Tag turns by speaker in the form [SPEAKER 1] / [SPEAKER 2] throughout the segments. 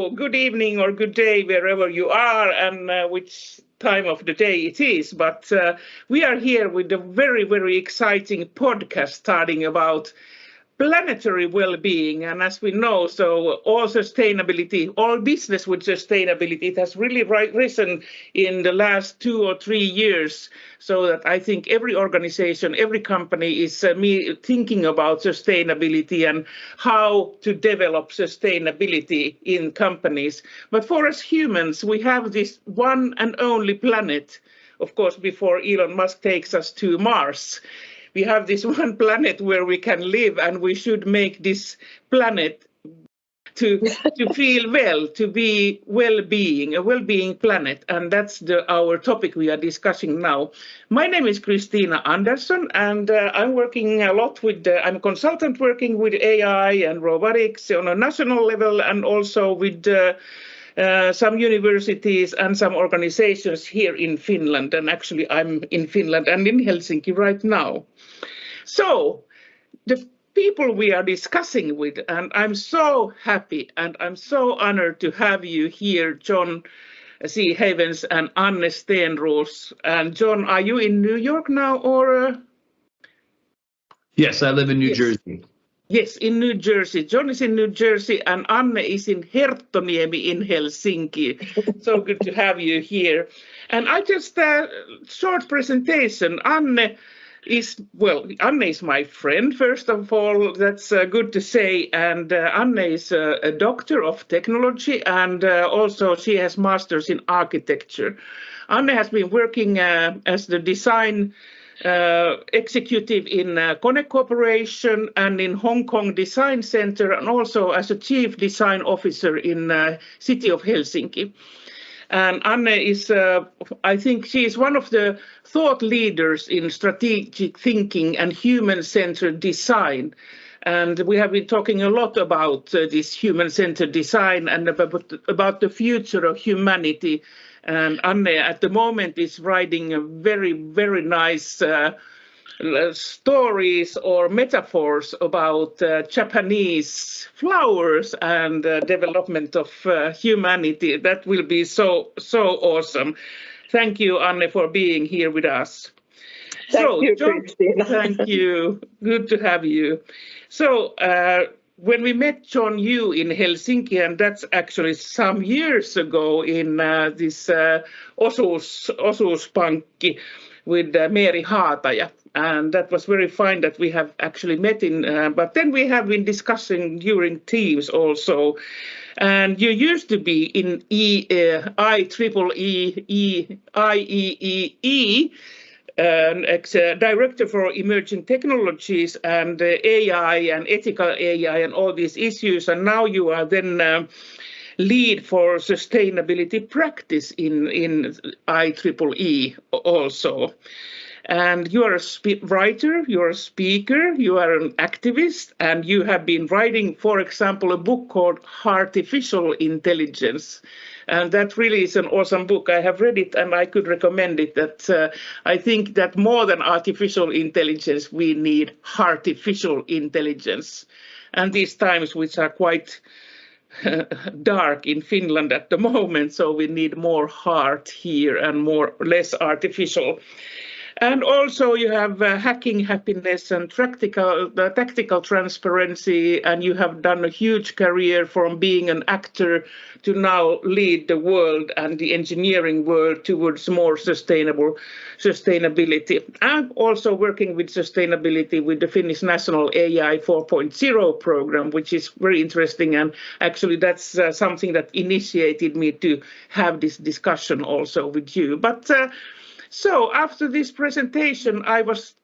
[SPEAKER 1] So, good evening or good day wherever you are and which time of the day it is. But we are here with a very, very exciting podcast starting about planetary well-being. And as we know, so all sustainability, all business with sustainability, it has really risen in the last 2 or 3 years. So that I think every organization, every company is thinking about sustainability and how to develop sustainability in companies. But for us humans, we have this one and only planet, of course, before Elon Musk takes us to Mars. We have this one planet where we can live, and we should make this planet to feel well, to be well-being, a well-being planet. And that's our topic we are discussing now. My name is Christina Andersson, and I'm working a lot with, I'm a consultant working with AI and robotics on a national level and also with some universities and some organizations here in Finland. And actually, I'm in Finland and in Helsinki right now. So the people we are discussing with, and I'm so happy and I'm so honored to have you here, John C. Havens and Anne Stennros. And John, are you in New York now or?
[SPEAKER 2] Yes, I live in New Jersey.
[SPEAKER 1] Yes, in New Jersey. John is in New Jersey and Anne is in Herttoniemi in Helsinki. So good to have you here. And I just, short presentation. Anne is my friend, first of all, that's good to say. And Anne is a doctor of technology and also she has masters in architecture. Anne has been working as the design executive in Kone Corporation and in Hong Kong Design Center and also as a chief design officer in city of Helsinki. And Anne is, I think she is one of the thought leaders in strategic thinking and human-centered design. And we have been talking a lot about this human-centered design and about the future of humanity. And Anne at the moment is writing a very, very nice stories or metaphors about Japanese flowers and development of humanity. That will be so awesome. Thank you, Anne, for being here with us.
[SPEAKER 3] Thank you, Christina.
[SPEAKER 1] Thank you. Good to have you. So when we met John Yu in Helsinki, and that's actually some years ago in this Osuuspankki with Meri Haataja. And that was very fine that we have actually met in, but then we have been discussing during Teams also. And you used to be in IEEE, Director for Emerging Technologies and AI and ethical AI and all these issues. And now you are then lead for sustainability practice in IEEE also. And you are a writer, you are a speaker, you are an activist, and you have been writing, for example, a book called Artificial Intelligence. And that really is an awesome book. I have read it and I could recommend it. That I think that more than artificial intelligence, we need artificial intelligence. And these times, which are quite dark in Finland at the moment, so we need more heart here and less artificial. And also you have hacking happiness and tactical transparency, and you have done a huge career from being an actor to now lead the world and the engineering world towards more sustainability. I'm also working with sustainability with the Finnish National AI 4.0 program, which is very interesting. And actually that's something that initiated me to have this discussion also with you. But so after this presentation, I was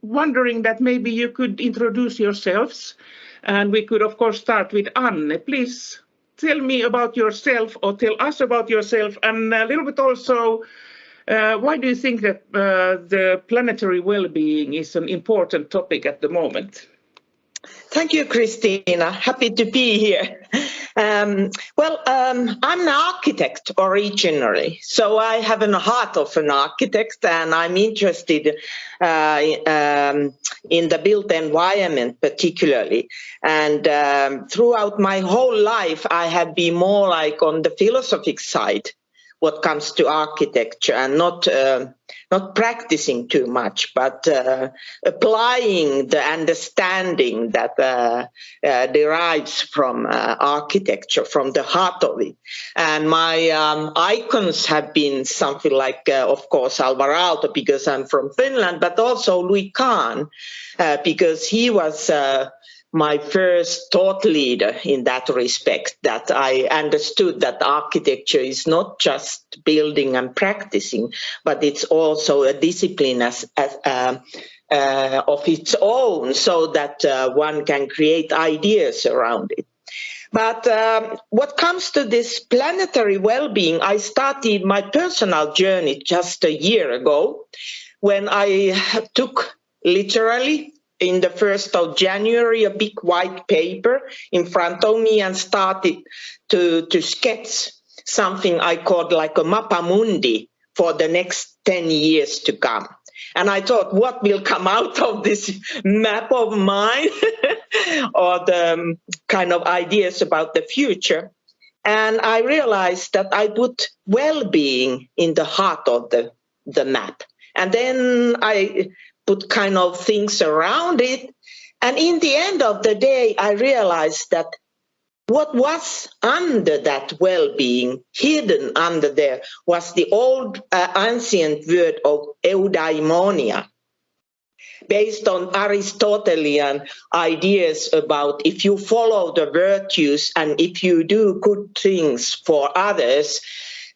[SPEAKER 1] wondering that maybe you could introduce yourselves, and we could, of course, start with Anne. Please tell me about yourself or tell us about yourself, and a little bit also, why do you think that the planetary well-being is an important topic at the moment?
[SPEAKER 3] Thank you, Christina. Happy to be here. I'm an architect originally, so I have a heart of an architect, and I'm interested in the built environment particularly. And throughout my whole life, I have been more like on the philosophic side what comes to architecture, and not practicing too much, but applying the understanding that derives from architecture, from the heart of it. And my icons have been something like, of course, Alvar Aalto, because I'm from Finland, but also Louis Kahn, because he was my first thought leader in that respect, that I understood that architecture is not just building and practicing, but it's also a discipline of its own, so that one can create ideas around it. But what comes to this planetary well-being, I started my personal journey just a year ago when I took literally in the 1st of January, a big white paper in front of me and started to sketch something I called like a mappa mundi for the next 10 years to come. And I thought, what will come out of this map of mine or the kind of ideas about the future? And I realized that I put well-being in the heart of the map. And then I put kind of things around it. And in the end of the day, I realized that what was under that well-being, hidden under there, was the old ancient word of eudaimonia, based on Aristotelian ideas about if you follow the virtues and if you do good things for others,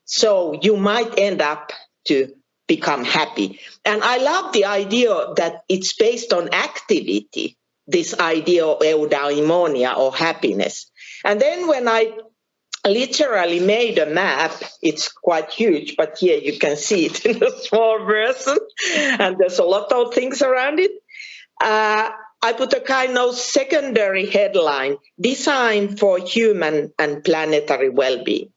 [SPEAKER 3] so you might end up to become happy. And I love the idea that it's based on activity, this idea of eudaimonia or happiness. And then when I literally made a map, it's quite huge, but here you can see it in a small version, and there's a lot of things around it. I put a kind of secondary headline, Design for Human and Planetary Well-being.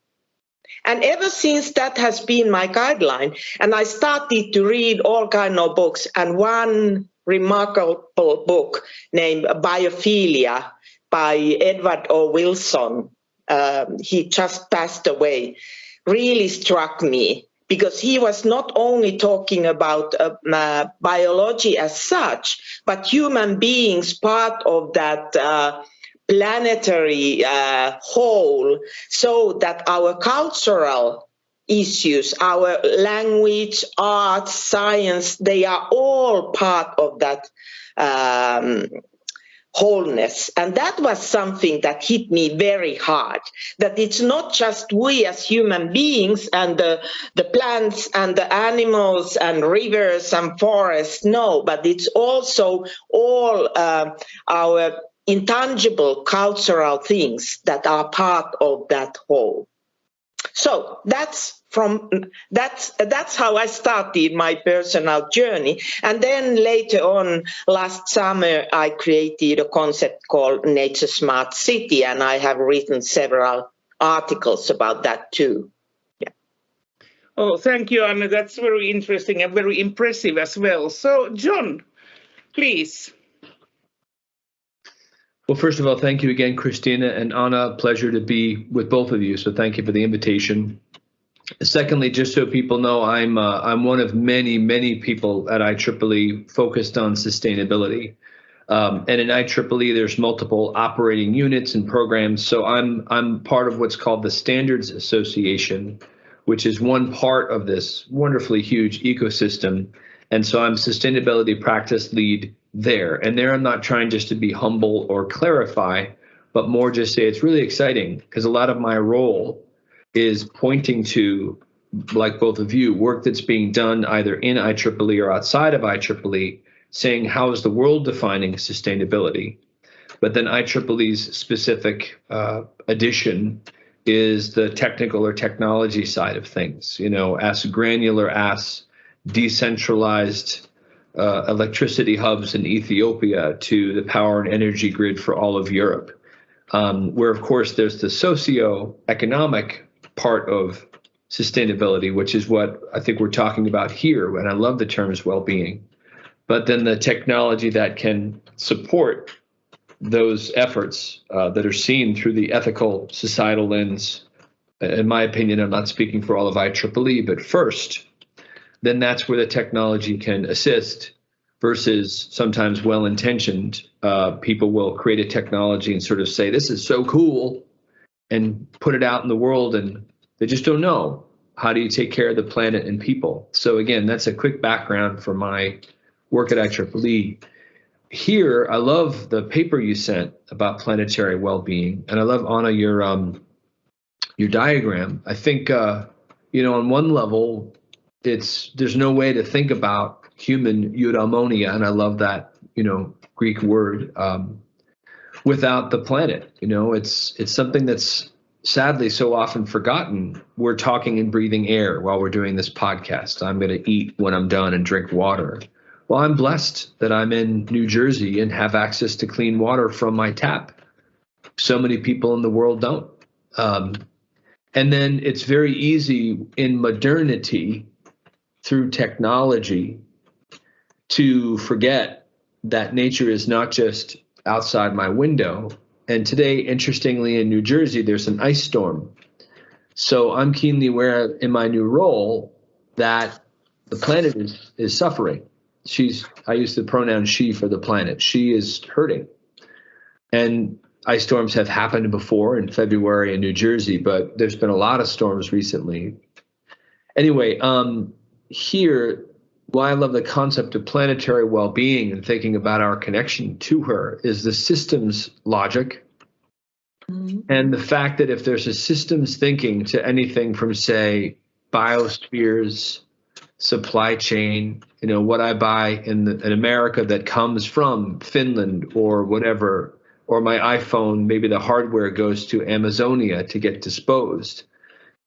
[SPEAKER 3] And ever since that has been my guideline, and I started to read all kinds of books, and one remarkable book named Biophilia by Edward O. Wilson, he just passed away, really struck me, because he was not only talking about biology as such, but human beings part of that planetary whole, so that our cultural issues, our language, art, science, they are all part of that wholeness. And that was something that hit me very hard, that it's not just we as human beings and the plants and the animals and rivers and forests, no, but it's also all our intangible cultural things that are part of that whole. So that's how I started my personal journey. And then later on, last summer, I created a concept called Nature Smart City, and I have written several articles about that too. Yeah.
[SPEAKER 1] Oh, thank you, Anne. That's very interesting and very impressive as well. So, John, please.
[SPEAKER 2] Well, first of all, thank you again, Christina and Anna. Pleasure to be with both of you. So thank you for the invitation. Secondly, just so people know, I'm one of many people at IEEE focused on sustainability. And in IEEE, there's multiple operating units and programs. So I'm part of what's called the Standards Association, which is one part of this wonderfully huge ecosystem. And so I'm sustainability practice lead there. And there I'm not trying just to be humble or clarify, but more just say it's really exciting, because a lot of my role is pointing to, like both of you, work that's being done either in IEEE or outside of IEEE, saying how is the world defining sustainability. But then IEEE's specific addition is the technical or technology side of things, as granular as decentralized electricity hubs in Ethiopia to the power and energy grid for all of Europe. where, of course, there's the socio-economic part of sustainability, which is what I think we're talking about here. And I love the terms well-being. But then the technology that can support those efforts that are seen through the ethical societal lens, in my opinion, I'm not speaking for all of IEEE, but first, then that's where the technology can assist versus sometimes well-intentioned people will create a technology and sort of say, this is so cool, and put it out in the world, and they just don't know how do you take care of the planet and people. So again, that's a quick background for my work at IEEE. Here, I love the paper you sent about planetary well-being, and I love, Anna, your diagram. I think on one level, there's no way to think about human eudaimonia, and I love that Greek word, without the planet. It's something that's sadly so often forgotten. We're talking and breathing air while we're doing this podcast. I'm going to eat when I'm done and drink water. Well, I'm blessed that I'm in New Jersey and have access to clean water from my tap. So many people in the world don't. And then it's very easy in modernity through technology to forget that nature is not just outside my window. And today, interestingly, in New Jersey, there's an ice storm. So I'm keenly aware in my new role that the planet is suffering. I use the pronoun she for the planet. She is hurting. And ice storms have happened before in February in New Jersey, but there's been a lot of storms recently. Anyway, here, why I love the concept of planetary well-being and thinking about our connection to her is the systems logic. Mm-hmm. And the fact that if there's a systems thinking to anything from, say, biospheres, supply chain, what I buy in America that comes from Finland or whatever, or my iPhone, maybe the hardware goes to Amazonia to get disposed.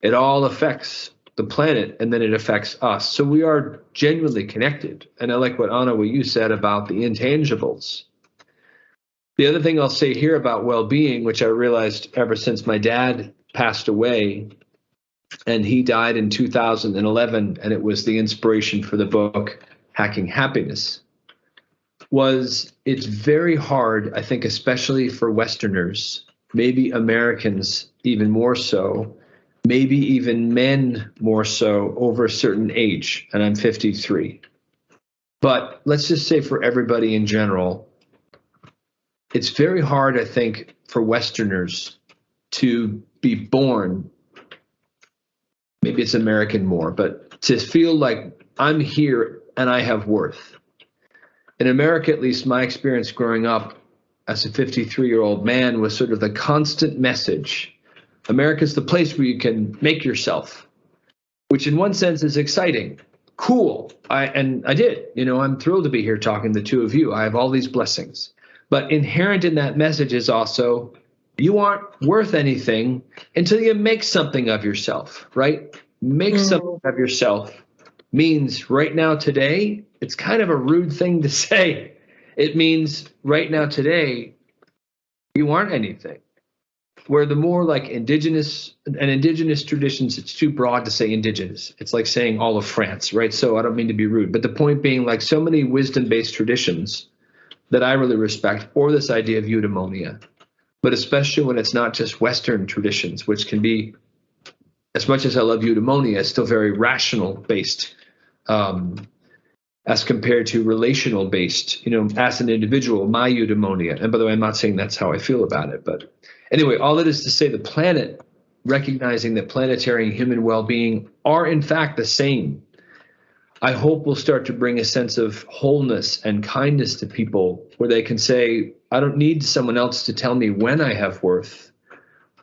[SPEAKER 2] It all affects the planet, and then it affects us. So we are genuinely connected. And I like what you said about the intangibles. The other thing I'll say here about well-being, which I realized ever since my dad passed away, and he died in 2011, and it was the inspiration for the book, Hacking Happiness, was it's very hard, I think, especially for Westerners, maybe Americans even more so, maybe even men more so over a certain age, and I'm 53. But let's just say for everybody in general, it's very hard, I think, for Westerners to be born, maybe it's American more, but to feel like I'm here and I have worth. In America, at least my experience growing up as a 53-year-old man was sort of the constant message. America's the place where you can make yourself, which in one sense is exciting, cool. I did, I'm thrilled to be here talking to the two of you. I have all these blessings. But inherent in that message is also, you aren't worth anything until you make something of yourself, right? Make something of yourself means right now, today, it's kind of a rude thing to say. It means right now, today, you aren't anything. Where the more like indigenous traditions, it's too broad to say indigenous. It's like saying all of France, right? So I don't mean to be rude, but the point being, like, so many wisdom-based traditions that I really respect, or this idea of eudaimonia, but especially when it's not just Western traditions, which can be, as much as I love eudaimonia, it's still very rational based, as compared to relational based, as an individual, my eudaimonia. And by the way, I'm not saying that's how I feel about it, but anyway, all it is to say the planet, recognizing that planetary and human well-being are in fact the same. I hope will start to bring a sense of wholeness and kindness to people where they can say, I don't need someone else to tell me when I have worth.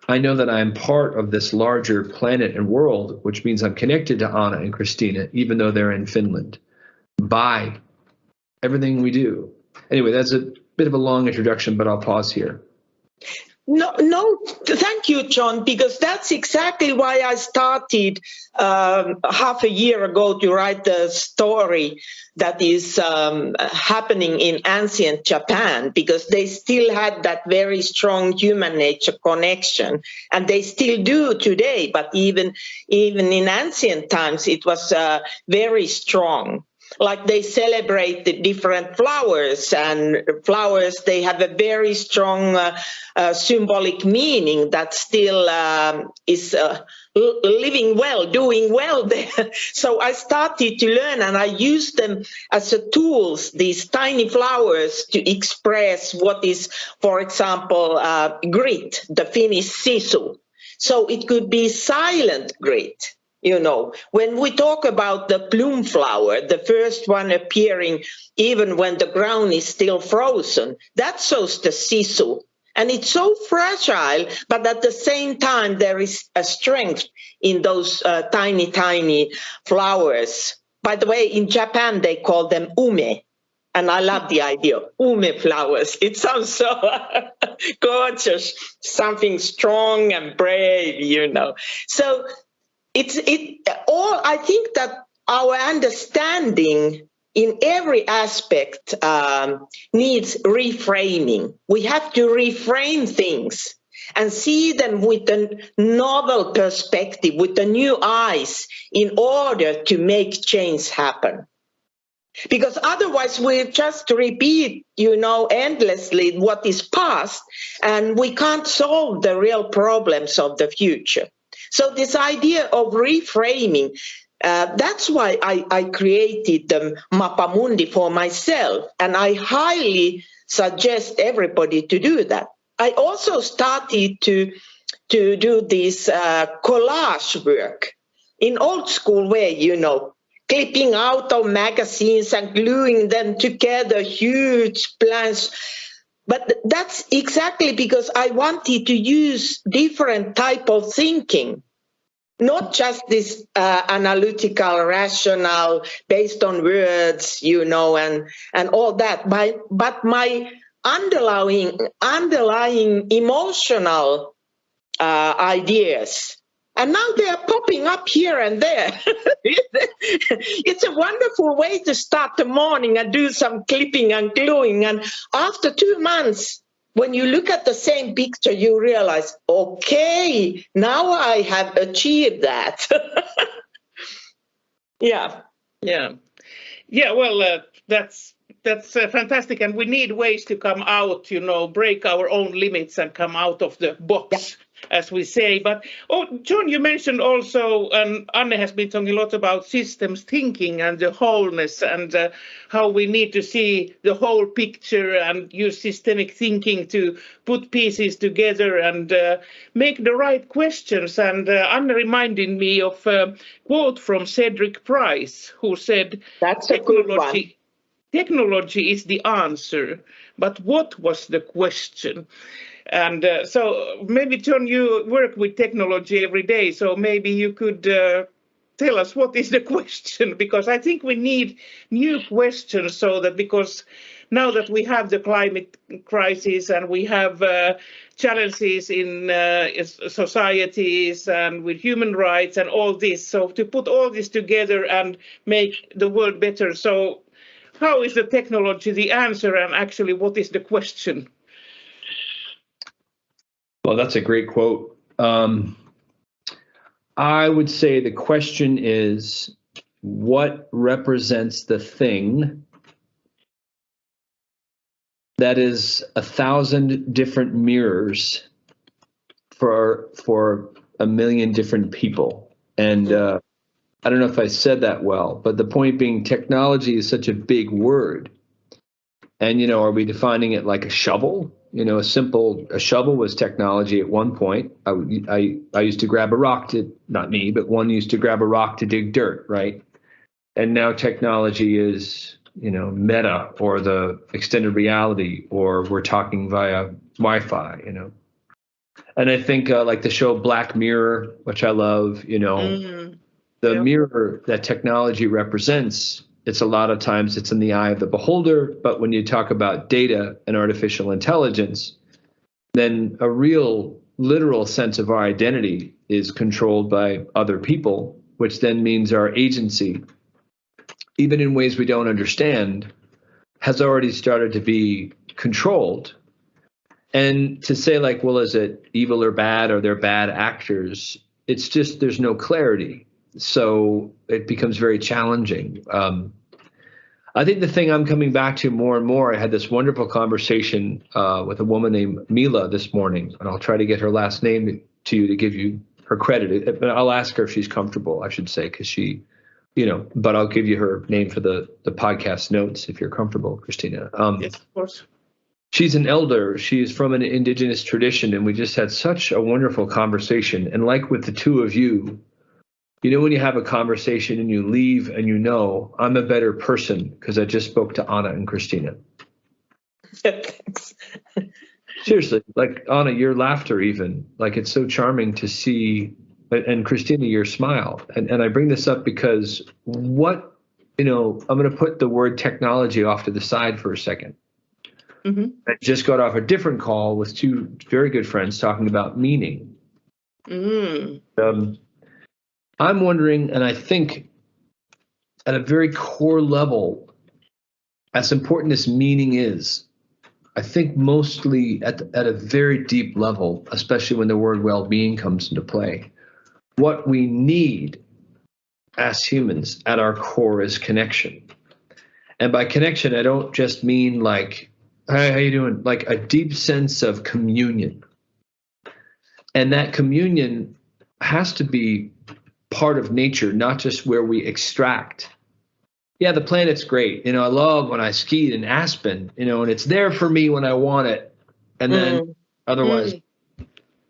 [SPEAKER 2] I know that I am part of this larger planet and world, which means I'm connected to Anna and Christina, even though they're in Finland, by everything we do. Anyway, that's a bit of a long introduction, but I'll pause here.
[SPEAKER 3] No, thank you, John, because that's exactly why I started half a year ago to write the story that is happening in ancient Japan, because they still had that very strong human nature connection, and they still do today, but even in ancient times, it was very strong. Like they celebrate the different flowers, and flowers, they have a very strong symbolic meaning that still is living well, doing well there. So I started to learn, and I used them as a tools, these tiny flowers, to express what is, for example, grit, the Finnish sisu. So it could be silent grit. You know, when we talk about the plume flower, the first one appearing even when the ground is still frozen, that shows the sisu. And it's so fragile, but at the same time, there is a strength in those tiny, tiny flowers. By the way, in Japan, they call them ume. And I love the idea of ume flowers. It sounds so gorgeous, something strong and brave, you know. So I think that our understanding in every aspect needs reframing. We have to reframe things and see them with a novel perspective, with the new eyes, in order to make change happen. Because otherwise we just repeat, endlessly what is past, and we can't solve the real problems of the future. So this idea of reframing, that's why I created the Mapamundi for myself, and I highly suggest everybody to do that. I also started to do this collage work in old school way, clipping out of magazines and gluing them together, huge plans. But that's exactly because I wanted to use different type of thinking, not just this analytical, rational, based on words, and all that, but my underlying emotional ideas. And now they are popping up here and there. It's a wonderful way to start the morning and do some clipping and gluing. And after 2 months, when you look at the same picture, you realize, okay, now I have achieved that. Yeah.
[SPEAKER 1] Well, that's fantastic, and we need ways to come out, break our own limits and come out of the box, as we say. But John, you mentioned also, and Anne has been talking a lot about systems thinking and the wholeness, and how we need to see the whole picture and use systemic thinking to put pieces together and make the right questions. And Anne reminded me of a quote from Cedric Price, who said,
[SPEAKER 3] "That's a good one.
[SPEAKER 1] Technology is the answer, but what was the question?" And so maybe, John, you work with technology every day, so maybe you could tell us what is the question, because I think we need new questions, so that, because now that we have the climate crisis and we have challenges in societies and with human rights and all this, so to put all this together and make the world better. So how is the technology the answer, and actually what is the question?
[SPEAKER 2] Well, that's a great quote. I would say the question is, what represents the thing that is 1,000 different mirrors for 1 million different people? And I don't know if I said that well, but the point being, technology is such a big word. And, are we defining it like a shovel? A shovel was technology at one point. I used to grab a rock not me, but one used to grab a rock to dig dirt, right? And now technology is, Meta, or the extended reality, or we're talking via Wi-Fi, And I think like the show Black Mirror, which I love, the mirror that technology represents, it's a lot of times it's in the eye of the beholder. But when you talk about data and artificial intelligence, then a real literal sense of our identity is controlled by other people, which then means our agency, even in ways we don't understand, has already started to be controlled. And to say like, well, is it evil or bad? Or they're bad actors? It's just there's no clarity. So it becomes very challenging. I think the thing I'm coming back to more and more, I had this wonderful conversation with a woman named Mila this morning, and I'll try to get her last name to you to give you her credit. But I'll ask her if she's comfortable, I should say, because she, but I'll give you her name for the podcast notes if you're comfortable, Christina.
[SPEAKER 1] Yes, of course.
[SPEAKER 2] She's an elder. She's from an indigenous tradition, and we just had such a wonderful conversation. And like with the two of you, when you have a conversation and you leave and I'm a better person because I just spoke to Anna and Christina.
[SPEAKER 3] Thanks.
[SPEAKER 2] Seriously, like Anna, your laughter even, like it's so charming to see, and Christina, your smile. And I bring this up because I'm going to put the word technology off to the side for a second.
[SPEAKER 1] Mm-hmm.
[SPEAKER 2] I just got off a different call with two very good friends talking about meaning. I'm wondering, and I think at a very core level, as important as meaning is, I think mostly at a very deep level, especially when the word well-being comes into play, what we need as humans at our core is connection. And by connection, I don't just mean like, hey, how you doing? Like a deep sense of communion. And that communion has to be part of nature, not just where we extract. Yeah, the planet's great. I love when I skied in Aspen, and it's there for me when I want it. And then otherwise,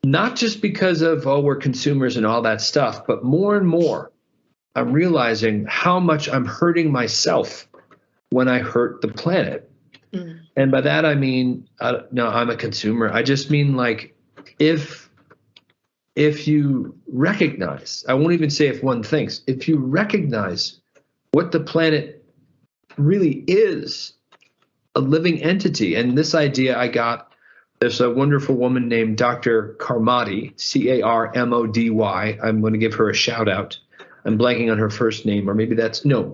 [SPEAKER 2] not just because of, we're consumers and all that stuff, but more and more, I'm realizing how much I'm hurting myself when I hurt the planet. And by that, I mean, no, I'm a consumer. I just mean like, if you recognize, I won't even say if one thinks, if you recognize what the planet really is, a living entity. And this idea I got, there's a wonderful woman named Dr. Carmody, Carmody. I'm going to give her a shout out. I'm blanking on her first name, or maybe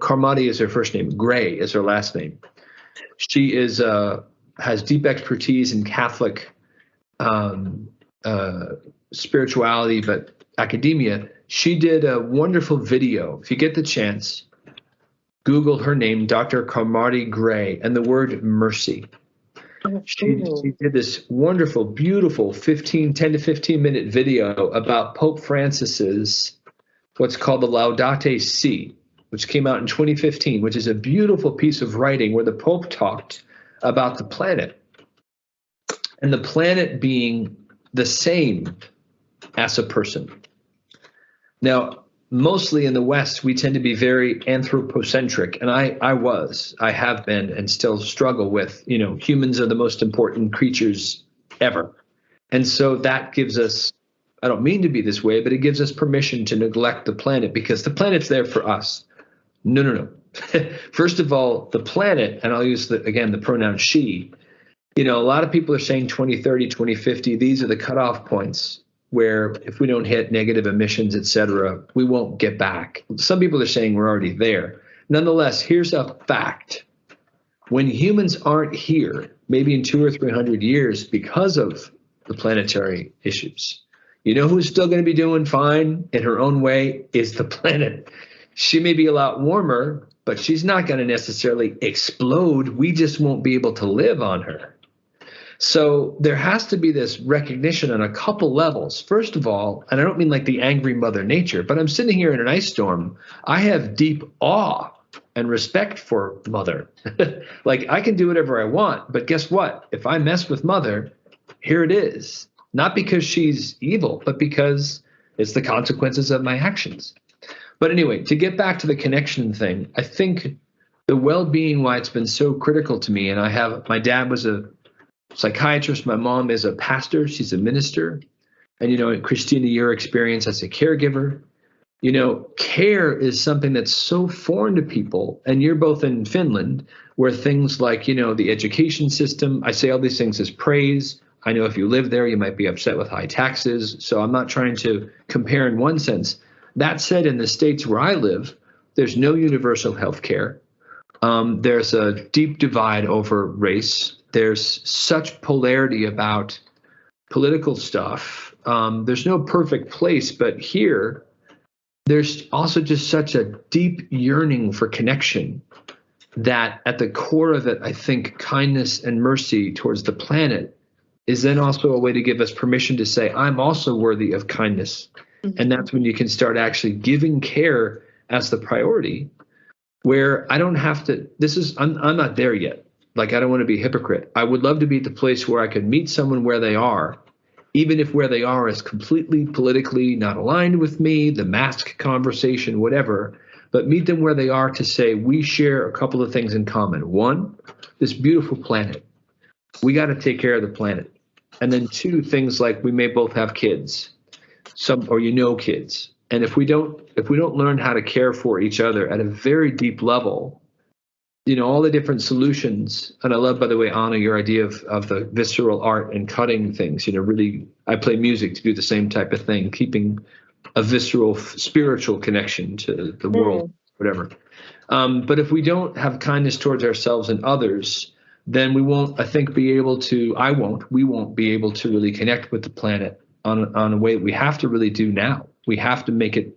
[SPEAKER 2] Carmody is her first name. Gray is her last name. She has deep expertise in Catholic spirituality, but academia. She did a wonderful video. If you get the chance, Google her name, Dr. Carmody Gray, and the word mercy. She did this wonderful, beautiful 10 to 15 minute video about Pope Francis's what's called the Laudate Si, which came out in 2015, which is a beautiful piece of writing where the Pope talked about the planet and the planet being the same as a person. Now, mostly in the West, we tend to be very anthropocentric, and I have been and still struggle with, humans are the most important creatures ever. And so that gives us, I don't mean to be this way, but it gives us permission to neglect the planet because the planet's there for us. No. First of all, the planet, and I'll use the pronoun she, a lot of people are saying 2030, 2050, these are the cutoff points where if we don't hit negative emissions, et cetera, we won't get back. Some people are saying we're already there. Nonetheless, here's a fact. When humans aren't here, maybe in 200 or 300 years because of the planetary issues, who's still going to be doing fine in her own way is the planet. She may be a lot warmer, but she's not going to necessarily explode. We just won't be able to live on her. So there has to be this recognition on a couple levels. First of all, and I don't mean like the angry Mother Nature, but I'm sitting here in an ice storm. I have deep awe and respect for Mother. Like I can do whatever I want, but guess what? If I mess with Mother, here it is. Not because she's evil, but because it's the consequences of my actions. But anyway, to get back to the connection thing, I think the well-being, why it's been so critical to me, and my dad was a psychiatrist, my mom is a pastor, she's a minister, and Christina, your experience as a caregiver, care is something that's so foreign to people, and you're both in Finland, where things like, the education system, I say all these things as praise, I know if you live there, you might be upset with high taxes. So I'm not trying to compare in one sense. That said, in the states where I live, there's no universal health care. There's a deep divide over race. There's such polarity about political stuff. There's no perfect place, but here, there's also just such a deep yearning for connection that at the core of it, I think kindness and mercy towards the planet is then also a way to give us permission to say, I'm also worthy of kindness. Mm-hmm. And that's when you can start actually giving care as the priority, where I don't have to, I'm not there yet. Like, I don't want to be a hypocrite. I would love to be at the place where I could meet someone where they are, even if where they are is completely politically not aligned with me, the mask conversation, whatever, but meet them where they are to say, we share a couple of things in common. One, this beautiful planet. We got to take care of the planet. And then two, things like we may both have kids, kids. And if we don't learn how to care for each other at a very deep level, all the different solutions. And I love, by the way, Anna, your idea of the visceral art and cutting things. Really, I play music to do the same type of thing, keeping a visceral spiritual connection to the world, whatever. But if we don't have kindness towards ourselves and others, then we won't be able to really connect with the planet on a way that we have to really do now. We have to make it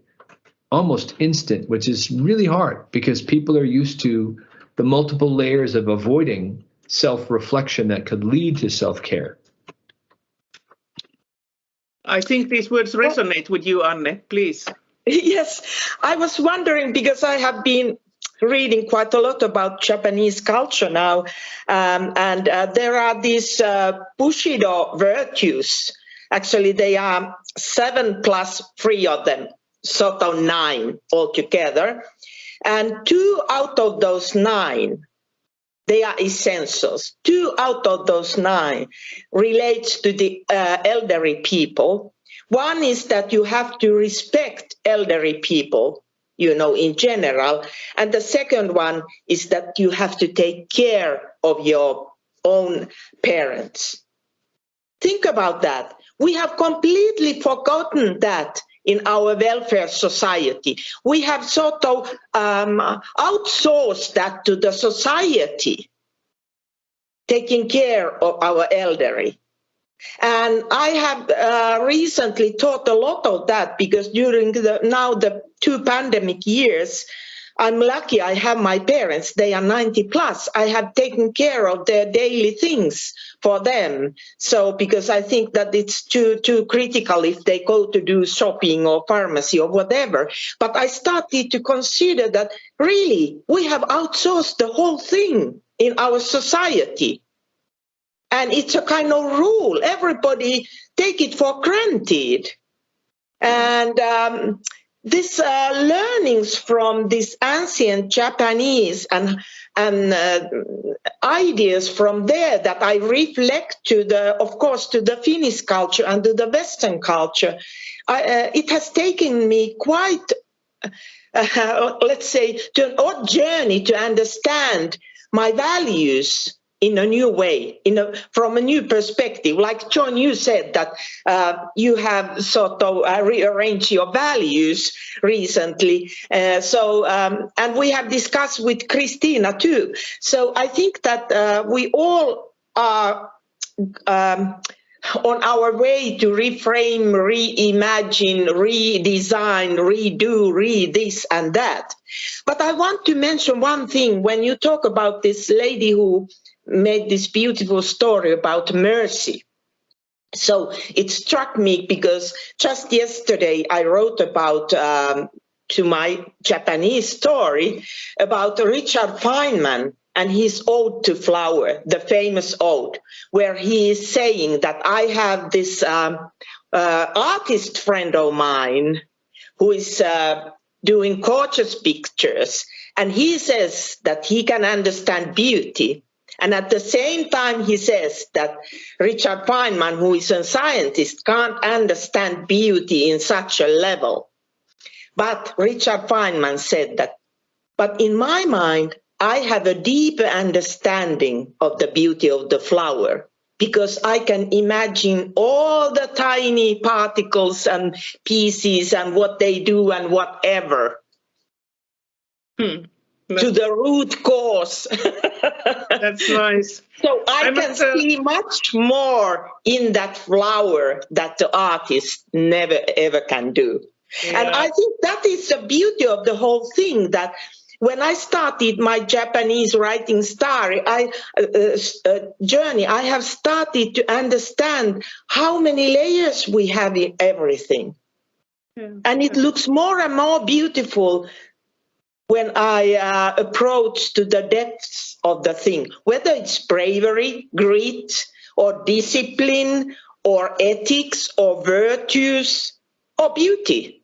[SPEAKER 2] almost instant, which is really hard because people are used to the multiple layers of avoiding self-reflection that could lead to self-care.
[SPEAKER 1] I think these words resonate with you, Anne, please.
[SPEAKER 3] Yes, I was wondering because I have been reading quite a lot about Japanese culture now, and there are these Bushido virtues. Actually, they are 7 plus 3 of them, sort of 9 altogether. And 2 out of those 9, they are essentials. 2 out of those 9 relates to the elderly people. One is that you have to respect elderly people, in general. And the second one is that you have to take care of your own parents. Think about that. We have completely forgotten that in our welfare society. We have sort of outsourced that to the society, taking care of our elderly. And I have recently taught a lot of that because during the 2 pandemic years, I'm lucky I have my parents. They are 90 plus. I have taken care of their daily things for them. So because I think that it's too critical if they go to do shopping or pharmacy or whatever. But I started to consider that really we have outsourced the whole thing in our society. And it's a kind of rule. Everybody take it for granted. And these learnings from this ancient Japanese and ideas from there that I reflect to the Finnish culture and to the Western culture, it has taken me quite, let's say, to an odd journey to understand my values in a new way, from a new perspective. Like John, you said that you have sort of rearranged your values recently. And we have discussed with Christina too. So I think that we all are on our way to reframe, reimagine, redesign, redo, this and that. But I want to mention one thing. When you talk about this lady who made this beautiful story about mercy. So it struck me because just yesterday I wrote about, to my Japanese story, about Richard Feynman and his ode to flower, the famous ode, where he is saying that I have this artist friend of mine who is doing gorgeous pictures, and he says that he can understand beauty. And at the same time, he says that Richard Feynman, who is a scientist, can't understand beauty in such a level. But Richard Feynman said that, but in my mind, I have a deeper understanding of the beauty of the flower because I can imagine all the tiny particles and pieces and what they do and whatever to the root cause.
[SPEAKER 1] That's nice.
[SPEAKER 3] So I can see much more in that flower that the artist never ever can do.
[SPEAKER 1] Yeah.
[SPEAKER 3] And I think that is the beauty of the whole thing, that when I started my Japanese writing journey, I have started to understand how many layers we have in everything. Yeah. And it looks more and more beautiful when I approach to the depths of the thing, whether it's bravery, grit, or discipline, or ethics, or virtues, or beauty.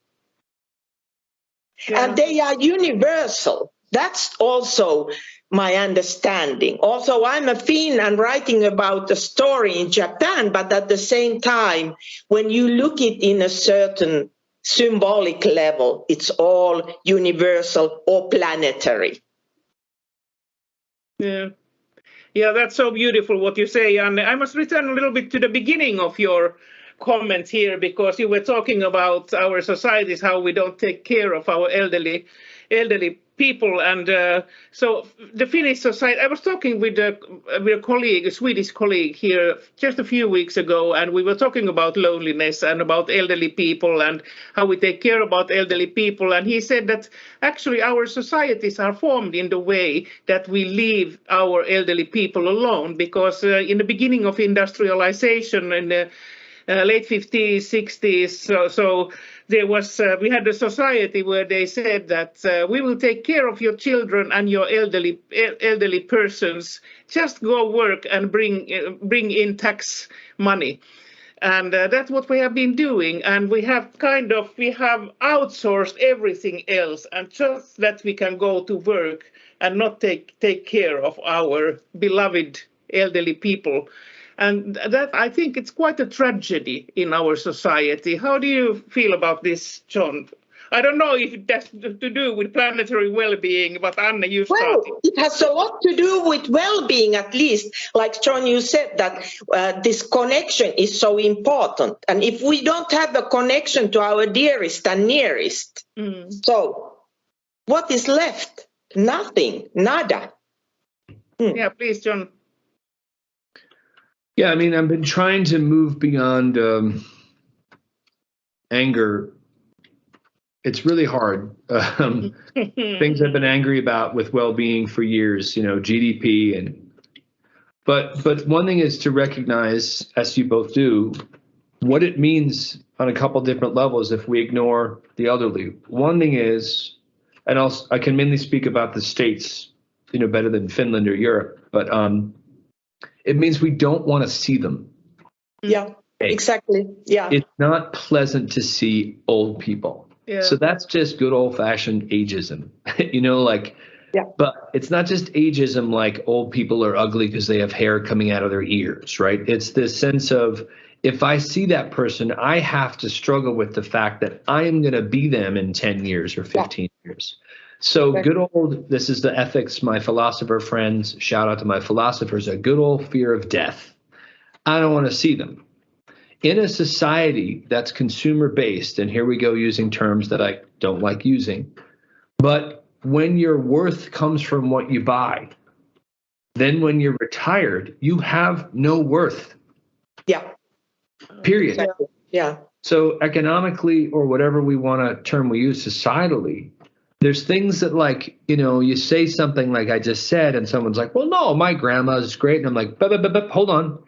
[SPEAKER 3] Yeah. And they are universal. That's also my understanding. Also, I'm a Finn and writing about a story in Japan, but at the same time, when you look it in a certain symbolic level, it's all universal or planetary.
[SPEAKER 1] Yeah. Yeah, that's so beautiful what you say. And I must return a little bit to the beginning of your comments here, because you were talking about our societies, how we don't take care of our elderly people. And so the Finnish society, I was talking with a colleague, a Swedish colleague here just a few weeks ago, and we were talking about loneliness and about elderly people and how we take care about elderly people. And he said that actually our societies are formed in the way that we leave our elderly people alone, because in the beginning of industrialization in the late 50s, 60s, so there was we had a society where they said that we will take care of your children and your elderly persons. Just go work and bring in tax money. And that's what we have been doing. And we have outsourced everything else, and just that we can go to work and not take care of our beloved elderly people. And that, I think, it's quite a tragedy in our society. How do you feel about this, John? I don't know if that's to do with planetary well-being, but Anne, you started.
[SPEAKER 3] Well, it has a lot to do with well-being, at least. Like John, you said that this connection is so important. And if we don't have a connection to our dearest and nearest, so what is left? Nothing, nada.
[SPEAKER 1] Yeah, please, John.
[SPEAKER 2] Yeah, I mean, I've been trying to move beyond anger. It's really hard. Things I've been angry about with well-being for years, GDP but one thing is to recognize, as you both do, what it means on a couple different levels if we ignore the elderly. One thing is, and I can mainly speak about the States, better than Finland or Europe, but it means we don't want to see them.
[SPEAKER 3] Yeah, exactly. Yeah.
[SPEAKER 2] It's not pleasant to see old people.
[SPEAKER 1] Yeah.
[SPEAKER 2] So that's just good old-fashioned ageism,
[SPEAKER 3] Yeah.
[SPEAKER 2] But it's not just ageism like old people are ugly because they have hair coming out of their ears, right? It's this sense of, if I see that person, I have to struggle with the fact that I am going to be them in 10 years or 15 years. So good old, this is the ethics, my philosopher friends, shout out to my philosophers, a good old fear of death. I don't want to see them. In a society that's consumer-based, and here we go using terms that I don't like using, but when your worth comes from what you buy, then when you're retired, you have no worth.
[SPEAKER 3] Yeah.
[SPEAKER 2] Period.
[SPEAKER 3] Exactly. Yeah.
[SPEAKER 2] So economically, or whatever term we use societally, there's things that you say something like I just said, and someone's like, well, no, my grandma's great. And I'm like, but hold on.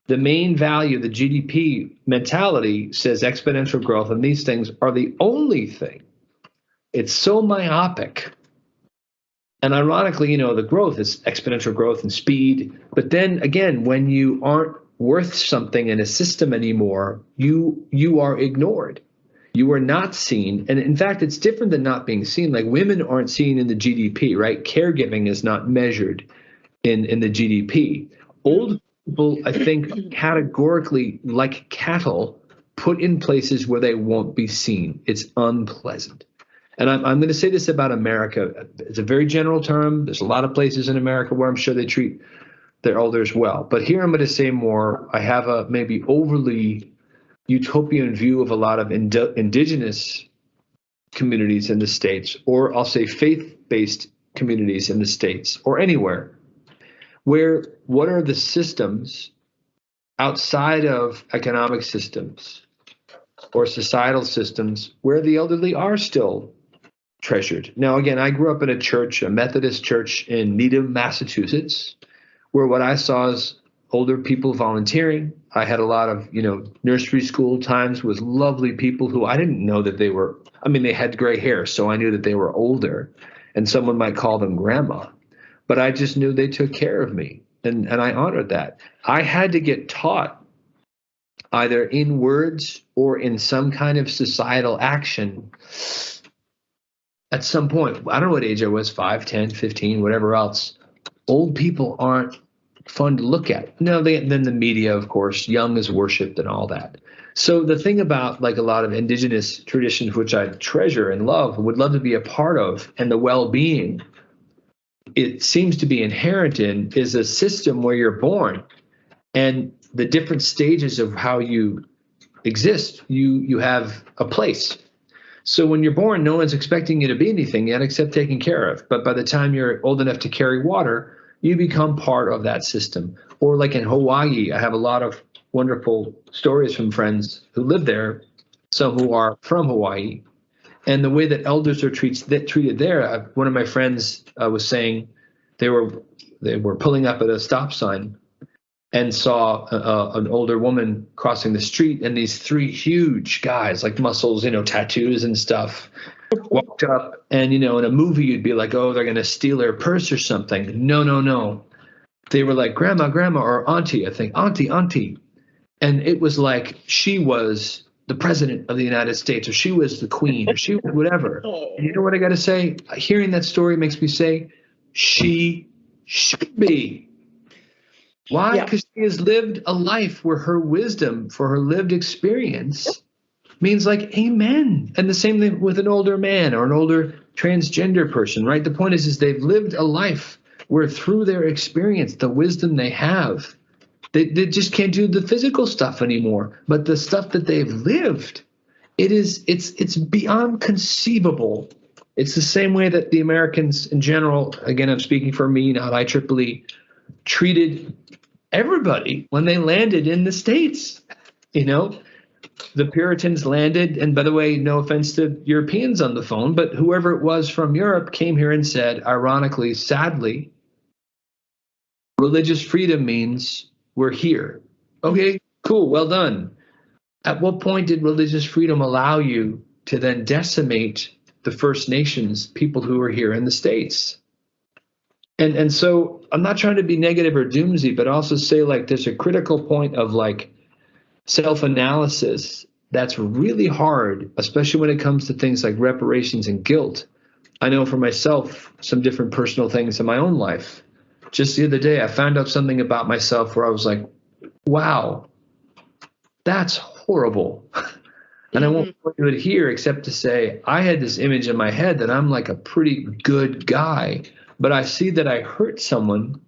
[SPEAKER 2] The main value, the GDP mentality says exponential growth, and these things are the only thing. It's so myopic. And ironically, the growth is exponential growth and speed. But then again, when you aren't worth something in a system anymore, you are ignored. You are not seen. And in fact, it's different than not being seen. Like, women aren't seen in the GDP, right? Caregiving is not measured in the GDP. Old people, I think, categorically, like cattle, put in places where they won't be seen. It's unpleasant. And I'm going to say this about America. It's a very general term. There's a lot of places in America where I'm sure they treat their elders well. But here I'm going to say more. I have a maybe overly utopian view of a lot of indigenous communities in the States, or I'll say faith-based communities in the States or anywhere, where what are the systems outside of economic systems or societal systems where the elderly are still treasured. Now, again, I grew up in a church, a Methodist church in Needham, Massachusetts, where what I saw is older people volunteering. I had a lot of, nursery school times with lovely people who I didn't know that they had gray hair, so I knew that they were older, and someone might call them grandma. But I just knew they took care of me, and I honored that. I had to get taught either in words or in some kind of societal action at some point. I don't know what age I was, 5, 10, 15, whatever else. Old people aren't fun to look at. No, then the media, of course, young is worshipped and all that. So the thing about like a lot of indigenous traditions, which I treasure and love, would love to be a part of, and the well-being it seems to be inherent in, is a system where you're born and the different stages of how you exist, you have a place. So when you're born, no one's expecting you to be anything yet except taken care of. But by the time you're old enough to carry water, you become part of that system. Or like in Hawaii, I have a lot of wonderful stories from friends who live there, some who are from Hawaii. And the way that elders are treated there, one of my friends was saying they were pulling up at a stop sign and saw an older woman crossing the street, and these 3 huge guys, like muscles, tattoos and stuff, walked up. And, in a movie, you'd be like, oh, they're going to steal her purse or something. No. They were like, grandma, or auntie, I think, auntie. And it was like she was the president of the United States, or she was the queen, or she was whatever. And you know what I got to say? Hearing that story makes me say, she should be. Why? Because she has lived a life where her wisdom for her lived experience means like amen. And the same thing with an older man or an older transgender person, right? The point is they've lived a life where through their experience, the wisdom they have, they just can't do the physical stuff anymore. But the stuff that they've lived, it's beyond conceivable. It's the same way that the Americans in general, again, I'm speaking for me, not IEEE, treated everybody when they landed in the States. The Puritans landed, and by the way, no offense to Europeans on the phone, but whoever it was from Europe came here and said, ironically, sadly, religious freedom means we're here. Okay, cool, well done. At what point did religious freedom allow you to then decimate the First Nations, people who are here in the States? And so I'm not trying to be negative or doomsy, but also say like there's a critical point of like self-analysis that's really hard, especially when it comes to things like reparations and guilt. I know for myself some different personal things in my own life. Just the other day, I found out something about myself where I was like, wow, that's horrible. And I won't point to it here except to say I had this image in my head that I'm like a pretty good guy. But I see that I hurt someone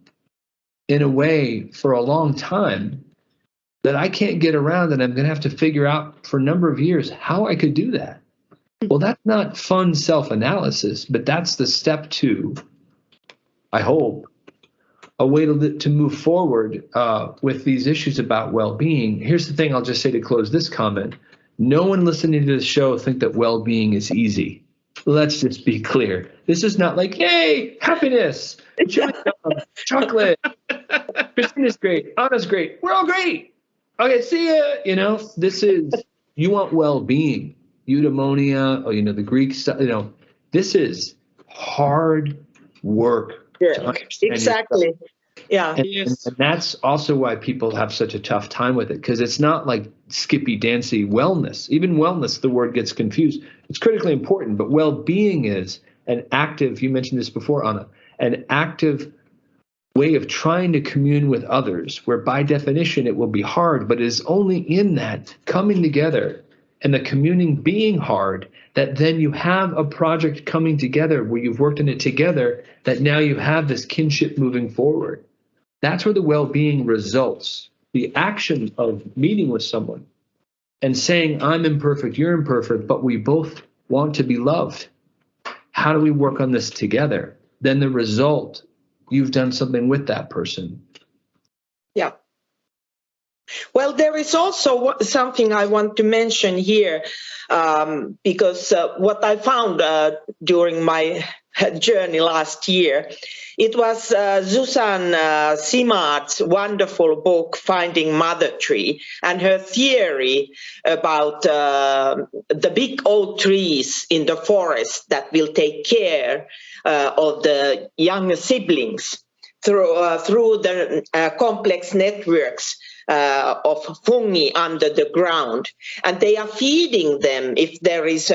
[SPEAKER 2] in a way for a long time that I can't get around, and I'm going to have to figure out for a number of years how I could do that. Well, that's not fun self-analysis, but that's the step to, I hope, a way to move forward with these issues about well-being. Here's the thing I'll just say to close this comment. No one listening to this show think that well-being is easy. Let's just be clear. This is not like, yay, happiness, chocolate. Christina's great. Anna's great. We're all great. Okay, see ya. This is, you want well-being. Eudaimonia, or, the Greek stuff, this is hard work.
[SPEAKER 3] Yeah, exactly. Yeah.
[SPEAKER 2] And that's also why people have such a tough time with it, because it's not like skippy dancy wellness. Even wellness, the word gets confused. It's critically important, but well-being is an active, you mentioned this before, Anna, an active way of trying to commune with others, where by definition it will be hard, but it is only in that coming together and the communing being hard that then you have a project coming together where you've worked on it together, that now you have this kinship moving forward. That's where the well-being results. The action of meeting with someone and saying, I'm imperfect, you're imperfect, but we both want to be loved. How do we work on this together? Then the result, you've done something with that person.
[SPEAKER 3] Yeah. Well, there is also something I want to mention here, because what I found during my journey last year, it was Susan Simard's wonderful book, Finding Mother Tree, and her theory about the big old trees in the forest that will take care of the younger siblings through the complex networks of fungi under the ground, and they are feeding them if there is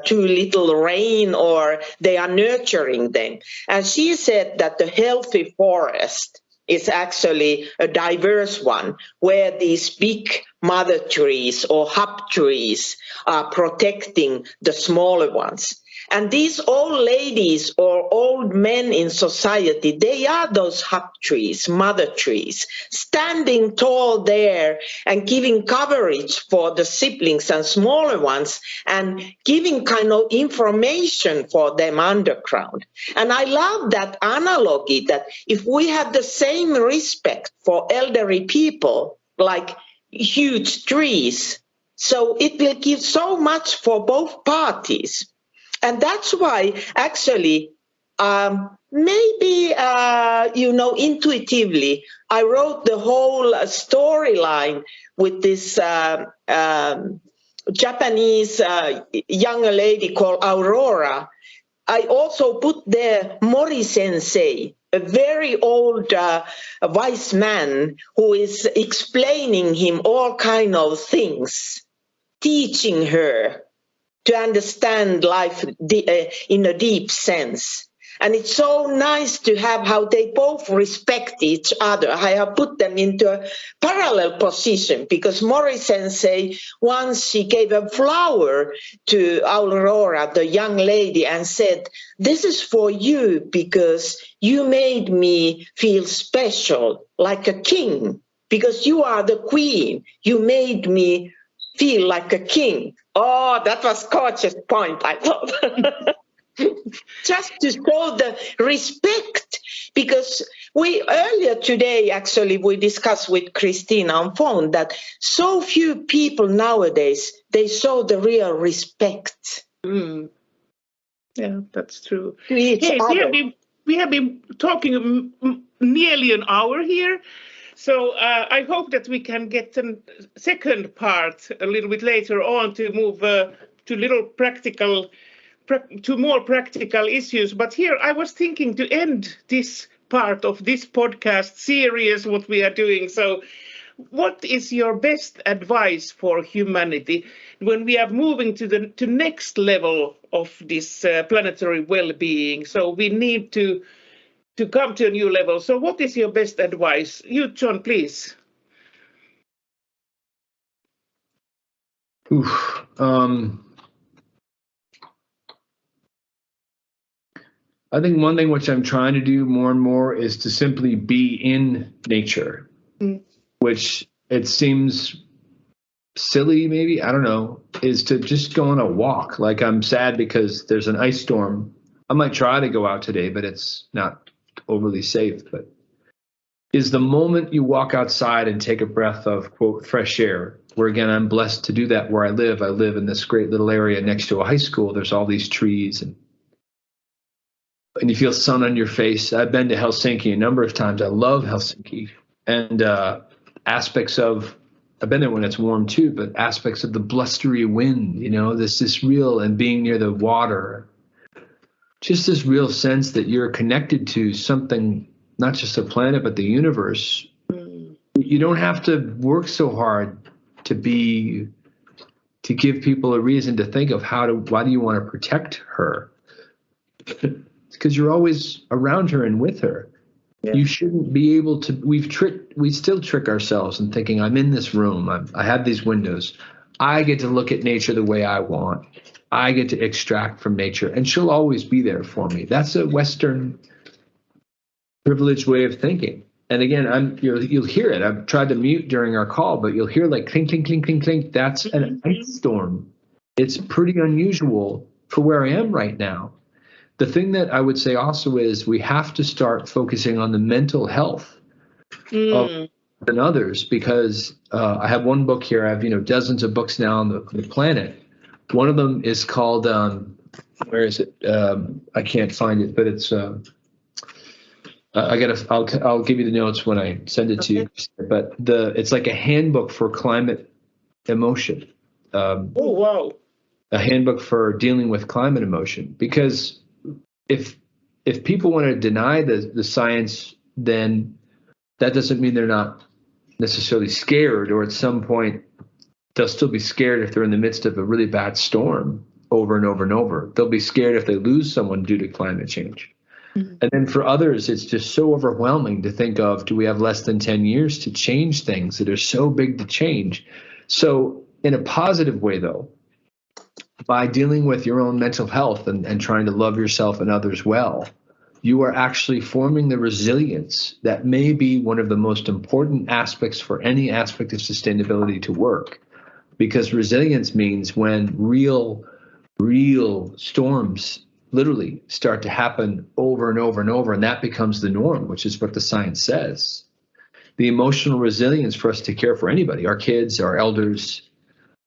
[SPEAKER 3] too little rain, or they are nurturing them. And she said that the healthy forest is actually a diverse one, where these big mother trees or hub trees are protecting the smaller ones. And these old ladies or old men in society, they are those hub trees, mother trees, standing tall there and giving coverage for the siblings and smaller ones, and giving kind of information for them underground. And I love that analogy, that if we have the same respect for elderly people like huge trees, so it will give so much for both parties. And that's why, actually, maybe, intuitively, I wrote the whole storyline with this Japanese young lady called Aurora. I also put there Mori Sensei, a very old wise man who is explaining him all kind of things, teaching her to understand life in a deep sense. And it's so nice to have how they both respect each other. I have put them into a parallel position, because Mori Sensei, once she gave a flower to Aurora, the young lady, and said, "This is for you because you made me feel special, like a king, because you are the queen. You made me feel like a king." Oh, that was gorgeous point, I thought. Just to show the respect, because earlier today, actually, we discussed with Christina on phone that so few people nowadays, they show the real respect.
[SPEAKER 1] Mm. Yeah, that's true.
[SPEAKER 3] To each other.
[SPEAKER 1] We have been talking nearly an hour here. So I hope that we can get a second part a little bit later on to move to more practical issues. But here I was thinking to end this part of this podcast series, what we are doing. So what is your best advice for humanity when we are moving to next level of this planetary well-being? So we need to come to a new level. So what is your best advice? You, John, please.
[SPEAKER 2] I think one thing which I'm trying to do more and more is to simply be in nature, which it seems silly, maybe, I don't know, is to just go on a walk. Like, I'm sad because there's an ice storm. I might try to go out today, but it's not overly safe. But is the moment you walk outside and take a breath of, quote, fresh air, where, again, I'm blessed to do that where I live. I live in this great little area next to a high school. There's all these trees, and you feel sun on your face. I've been to Helsinki a number of times. I love Helsinki, and aspects of, I've been there when it's warm too, but aspects of the blustery wind, this real, and being near the water, just this real sense that you're connected to something, not just a planet, but the universe. You don't have to work so hard to give people a reason to think of why do you want to protect her? It's because you're always around her and with her. Yeah. You shouldn't be able to, we still trick ourselves in thinking, I'm in this room, I have these windows, I get to look at nature the way I want, I get to extract from nature, and she'll always be there for me. That's a Western privileged way of thinking. And again, you'll hear it. I've tried to mute during our call, but you'll hear like clink, clink, clink, clink, clink. That's an ice storm. It's pretty unusual for where I am right now. The thing that I would say also is we have to start focusing on the mental health of and others, because I have one book here. I have dozens of books now on the planet. One of them is called where is it? I can't find it, but it's I'll give you the notes when I send it to you. But it's like a handbook for climate emotion.
[SPEAKER 1] Oh wow!
[SPEAKER 2] A handbook for dealing with climate emotion, because if people want to deny the science, then that doesn't mean they're not necessarily scared, or at some point they'll still be scared if they're in the midst of a really bad storm over and over and over. They'll be scared if they lose someone due to climate change. And then for others, it's just so overwhelming to think of, do we have less than 10 years to change things that are so big to change? So in a positive way, though, by dealing with your own mental health and trying to love yourself and others well, you are actually forming the resilience that may be one of the most important aspects for any aspect of sustainability to work. Because resilience means when real storms literally start to happen over and over and over, and that becomes the norm, which is what the science says. The emotional resilience for us to care for anybody, our kids, our elders,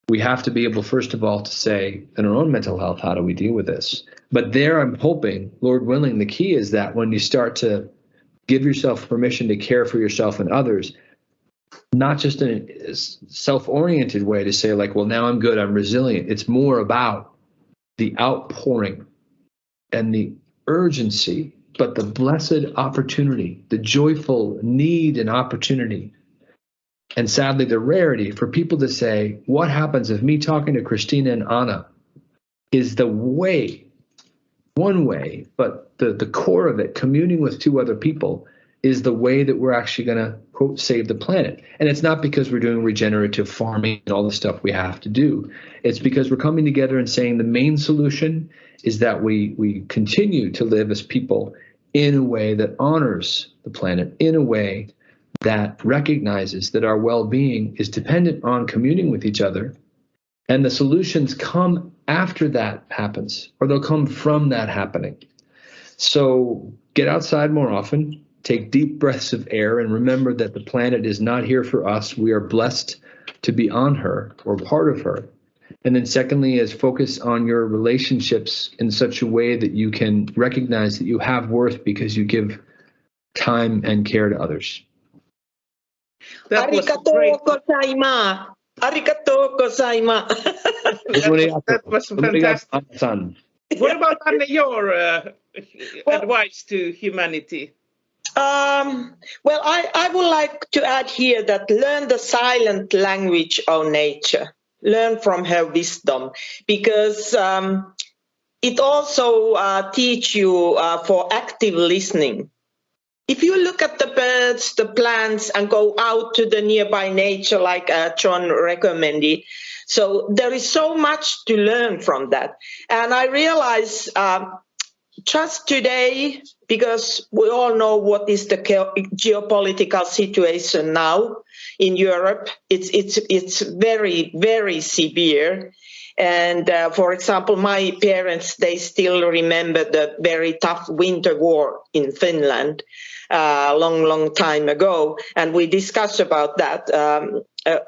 [SPEAKER 2] we have to be able, first of all, to say, in our own mental health, how do we deal with this? But there, I'm hoping, Lord willing, the key is that when you start to give yourself permission to care for yourself and others, not just in a self-oriented way to say like, well, now I'm good, I'm resilient. It's more about the outpouring and the urgency, but the blessed opportunity, the joyful need and opportunity, and sadly the rarity for people to say, what happens if me talking to Christina and Anna is the way, one way, but the core of it, communing with two other people, is the way that we're actually going to, quote, save the planet. And it's not because we're doing regenerative farming and all the stuff we have to do. It's because we're coming together and saying the main solution is that we continue to live as people in a way that honors the planet, in a way that recognizes that our well-being is dependent on communing with each other. And the solutions come after that happens, or they'll come from that happening. So get outside more often. Take deep breaths of air and remember that the planet is not here for us. We are blessed to be on her or part of her. And then secondly is focus on your relationships in such a way that you can recognize that you have worth because you give time and care to others.
[SPEAKER 3] Arigatou gozaimasu. Arigatou gozaimasu.
[SPEAKER 1] That was fantastic. What about, Anne, your advice to humanity?
[SPEAKER 3] Well, I would like to add here that learn the silent language of nature. Learn from her wisdom, because it also teach you for active listening. If you look at the birds, the plants, and go out to the nearby nature, like John recommended, so there is so much to learn from that. And I realize just today, because we all know what is the geopolitical situation now in Europe, it's very, very severe. And for example, my parents, they still remember the very tough winter war in Finland long time ago. And we discussed about that.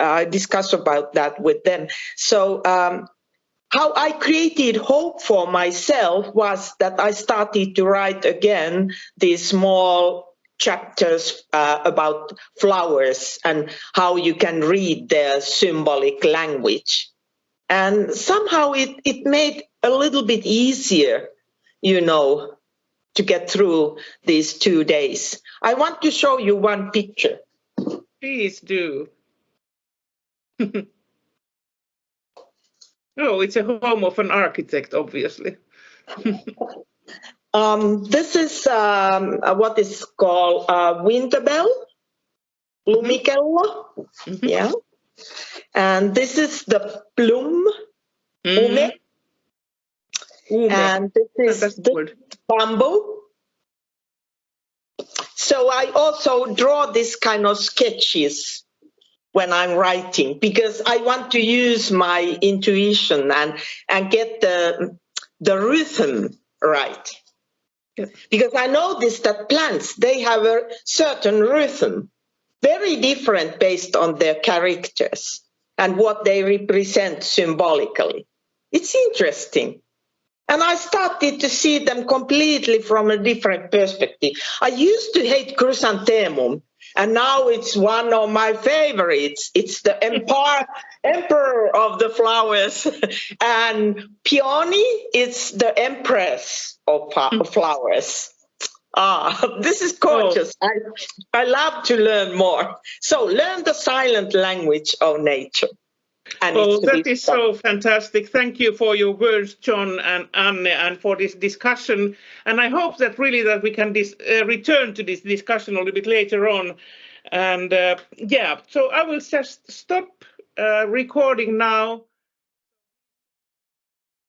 [SPEAKER 3] I discussed about that with them. So how I created hope for myself was that I started to write again these small chapters about flowers and how you can read their symbolic language. And somehow it made a little bit easier, to get through these 2 days. I want to show you one picture.
[SPEAKER 1] Please do. Oh, it's a home of an architect, obviously.
[SPEAKER 3] This is what is called Winterbell, Lumikello. Mm-hmm. Yeah. And this is the plum, ume. And this is the bamboo. So I also draw this kind of sketches when I'm writing, because I want to use my intuition and get the rhythm right. Because I noticed that plants, they have a certain rhythm, very different based on their characters and what they represent symbolically. It's interesting. And I started to see them completely from a different perspective. I used to hate chrysanthemum, and now it's one of my favorites. It's the emperor of the flowers. And peony, it's the empress of flowers. This is gorgeous. I love to learn more. So learn the silent language of nature.
[SPEAKER 1] That is so fantastic. Thank you for your words, John and Anne, and for this discussion. And I hope that really that we can return to this discussion a little bit later on. And so I will just stop recording now.